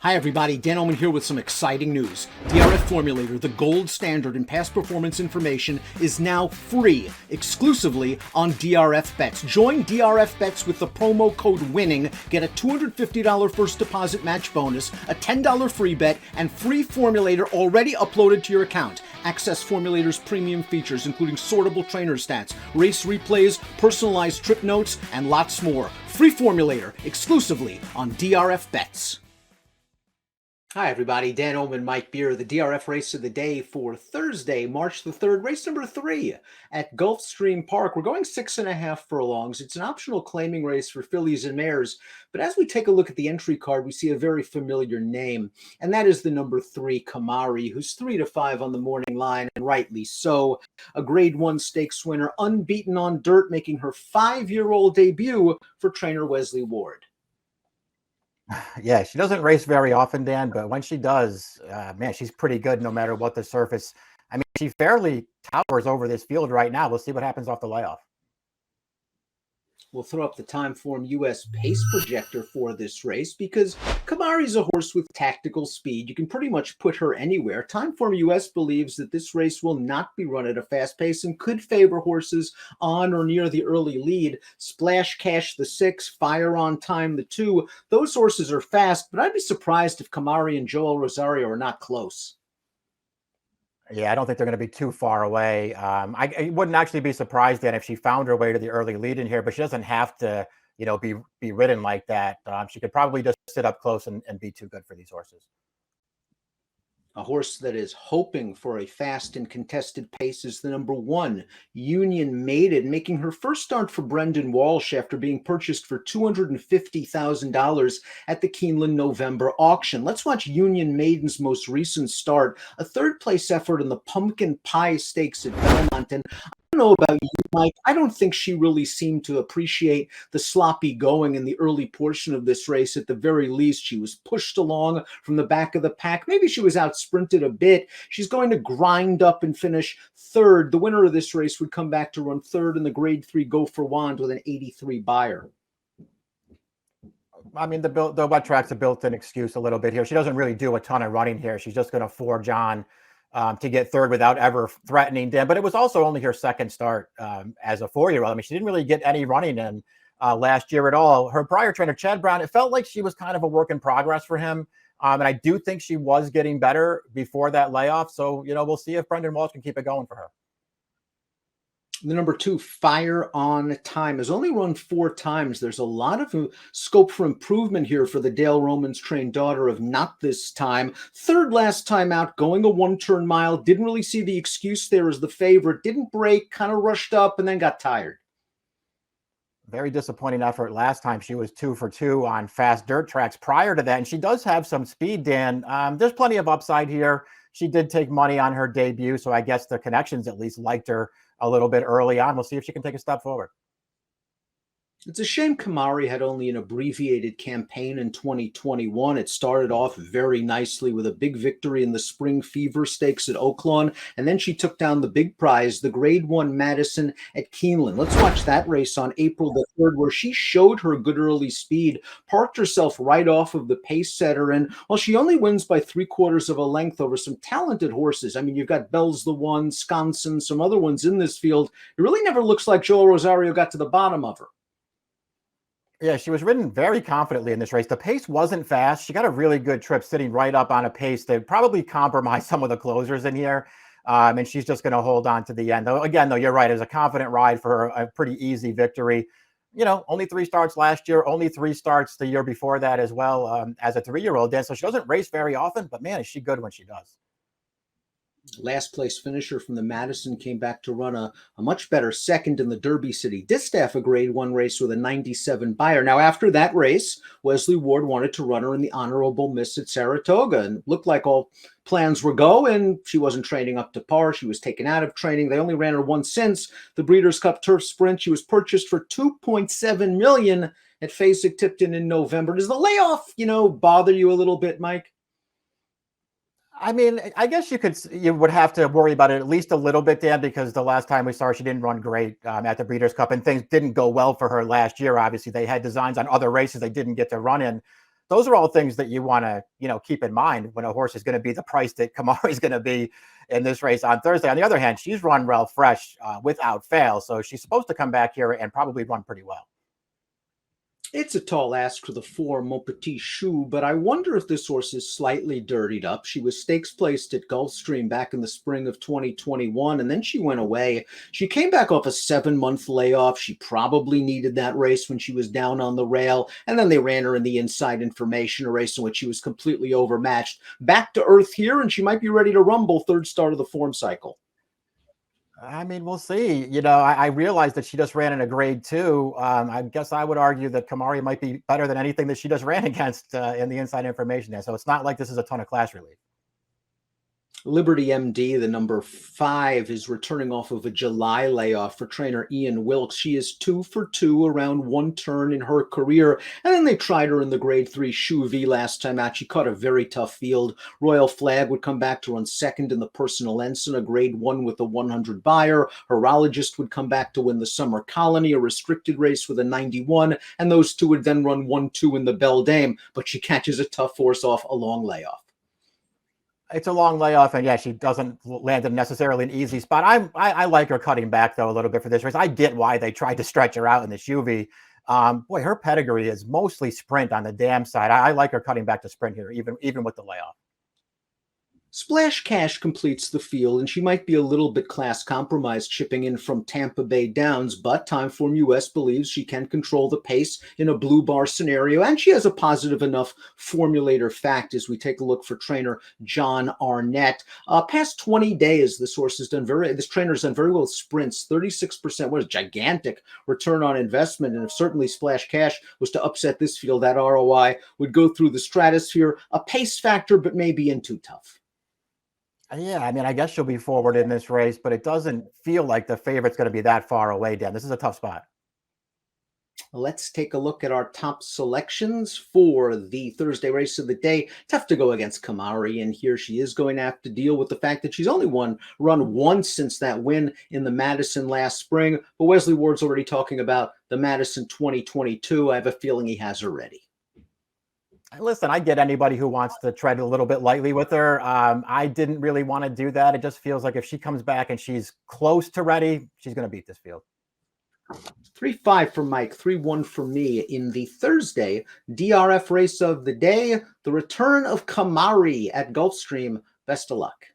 Hi everybody, Dan Illman here with some exciting news. DRF Formulator, the gold standard in past performance information, is now free, exclusively on DRF Bets. Join DRF Bets with the promo code WINNING, get a $250 first deposit match bonus, a $10 free bet, and free Formulator already uploaded to your account. Access Formulator's premium features, including sortable trainer stats, race replays, personalized trip notes, and lots more. Free Formulator, exclusively on DRF Bets. Hi everybody, Dan Illman, Mike Beer, the DRF race of the day for Thursday, March the 3rd, race number 3 at Gulfstream Park. We're going 6.5 furlongs. It's an optional claiming race for fillies and mares, but as we take a look at the entry card, we see a very familiar name, and that is the number 3, Kamari, who's 3-5 on the morning line, and rightly so. A Grade 1 stakes winner, unbeaten on dirt, making her 5-year-old debut for trainer Wesley Ward. Yeah, she doesn't race very often, Dan, but when she does, man, she's pretty good no matter what the surface. I mean, she fairly towers over this field right now. We'll see what happens off the layoff. We'll throw up the Timeform US pace projector for this race because Kamari's a horse with tactical speed. You can pretty much put her anywhere. Timeform US believes that this race will not be run at a fast pace and could favor horses on or near the early lead. Splash Cash the 6, Fire on Time the 2. Those horses are fast, but I'd be surprised if Kamari and Joel Rosario are not close. Yeah, I don't think they're going to be too far away. I wouldn't actually be surprised then if she found her way to the early lead in here, but she doesn't have to, be ridden like that. She could probably just sit up close and be too good for these horses. A horse that is hoping for a fast and contested pace is the number 1, Union Maiden, making her first start for Brendan Walsh after being purchased for $250,000 at the Keeneland November auction. Let's watch Union Maiden's most recent start, a third-place effort in the Pumpkin Pie Stakes at Belmont. And I don't know about you, Mike. I don't think she really seemed to appreciate the sloppy going in the early portion of this race. At the very least, she was pushed along from the back of the pack. Maybe she was out sprinted a bit. She's going to grind up and finish 3rd. The winner of this race would come back to run 3rd in the Grade 3 Go for Wand with an 83 buyer. I mean, the wet track's a built-in excuse a little bit here. She doesn't really do a ton of running here. She's just going to forge on to get 3rd without ever threatening Dan. But it was also only her second start as a 4-year-old. I mean, she didn't really get any running in last year at all. Her prior trainer, Chad Brown, it felt like she was kind of a work in progress for him. And I do think she was getting better before that layoff. So, we'll see if Brendan Walsh can keep it going for her. The number 2, Fire on Time, has only run 4 times. There's a lot of scope for improvement here for the Dale Romans trained daughter of Not This Time. 3rd last time out, going a 1-turn mile. Didn't really see the excuse there as the favorite. Didn't break, kind of rushed up, and then got tired. Very disappointing effort last time. She was 2 for 2 on fast dirt tracks prior to that. And she does have some speed, Dan. There's plenty of upside here. She did take money on her debut, so I guess the connections at least liked her a little bit early on. We'll see if she can take a step forward. It's a shame Kamari had only an abbreviated campaign in 2021. It started off very nicely with a big victory in the Spring Fever Stakes at Oaklawn, and then she took down the big prize, the Grade 1 Madison at Keeneland. Let's watch that race on April the 3rd, where she showed her good early speed, parked herself right off of the pace setter, and while she only wins by 3/4 of a length over some talented horses, I mean, you've got Bell's the One, Sconson, some other ones in this field, it really never looks like Joel Rosario got to the bottom of her. Yeah, she was ridden very confidently in this race. The pace wasn't fast. She got a really good trip sitting right up on a pace that probably compromised some of the closers in here. And she's just going to hold on to the end. Though, again, you're right. It was a confident ride for her, a pretty easy victory. Only 3 starts last year, only 3 starts the year before that as well as a 3-year-old. Dan, so she doesn't race very often, but man, is she good when she does. Last place finisher from the Madison came back to run a much better 2nd in the Derby City Distaff, a Grade 1 race with a 97 buyer. Now, after that race, Wesley Ward wanted to run her in the Honorable Miss at Saratoga, and looked like all plans were go, and she wasn't training up to par. She was taken out of training. They only ran her once since the Breeders' Cup Turf Sprint. She was purchased for $2.7 million at Fasig-Tipton in November. Does the layoff, bother you a little bit, Mike? I mean, I guess you would have to worry about it at least a little bit, Dan, because the last time we saw her, she didn't run great at the Breeders' Cup, and things didn't go well for her last year. Obviously, they had designs on other races they didn't get to run in. those are all things that you want to, keep in mind when a horse is going to be the price that Kamari is going to be in this race on Thursday. On the other hand, she's run well fresh without fail. So she's supposed to come back here and probably run pretty well. It's a tall ask for the 4 Mon Petit Chou, but I wonder if this horse is slightly dirtied up. She was stakes placed at Gulfstream back in the spring of 2021, and then she went away. She came back off a 7-month layoff. She probably needed that race when she was down on the rail, and then they ran her in the Inside Information, a race in which she was completely overmatched. Back to earth here, and she might be ready to rumble third start of the form cycle. I mean, we'll see. I realized that she just ran in a grade 2. I guess I would argue that Kamari might be better than anything that she just ran against in the Inside Information there. So it's not like this is a ton of class relief. Liberty MD, the number 5, is returning off of a July layoff for trainer Ian Wilkes. She is 2 for 2 around 1 turn in her career. And then they tried her in the grade 3 Chou V last time out. She caught a very tough field. Royal Flag would come back to run second in the Personal Ensign, a grade 1 with a 100 buyer. Horologist would come back to win the Summer Colony, a restricted race with a 91. And those two would then run 1-2 in the Belle Dame. But she catches a tough horse off a long layoff. It's a long layoff, and yeah, she doesn't land in necessarily an easy spot. I like her cutting back though a little bit for this race. I get why they tried to stretch her out in the Chuvy. Boy, her pedigree is mostly sprint on the dam side. I like her cutting back to sprint here, even with the layoff. Splash Cash completes the field, and she might be a little bit class compromised chipping in from Tampa Bay Downs, but Timeform US believes she can control the pace in a blue bar scenario, and she has a positive enough formulator fact as we take a look for trainer John Arnett. Past 20 days, this trainer has done very well with sprints, 36%, what a gigantic return on investment, and if certainly Splash Cash was to upset this field, that ROI would go through the stratosphere. A pace factor, but maybe in too tough. Yeah, I mean, I guess she'll be forward in this race, but it doesn't feel like the favorite's going to be that far away, Dan. This is a tough spot. Let's take a look at our top selections for the Thursday race of the day. Tough to go against Kamari, and here she is going to have to deal with the fact that she's only run once since that win in the Madison last spring. But Wesley Ward's already talking about the Madison 2022. I have a feeling he has her ready. Listen, I get anybody who wants to tread a little bit lightly with her. I didn't really want to do that. It just feels like if she comes back and she's close to ready, she's going to beat this field. 3-5 for Mike, 3-1 for me in the Thursday DRF race of the day, the return of Kamari at Gulfstream. Best of luck.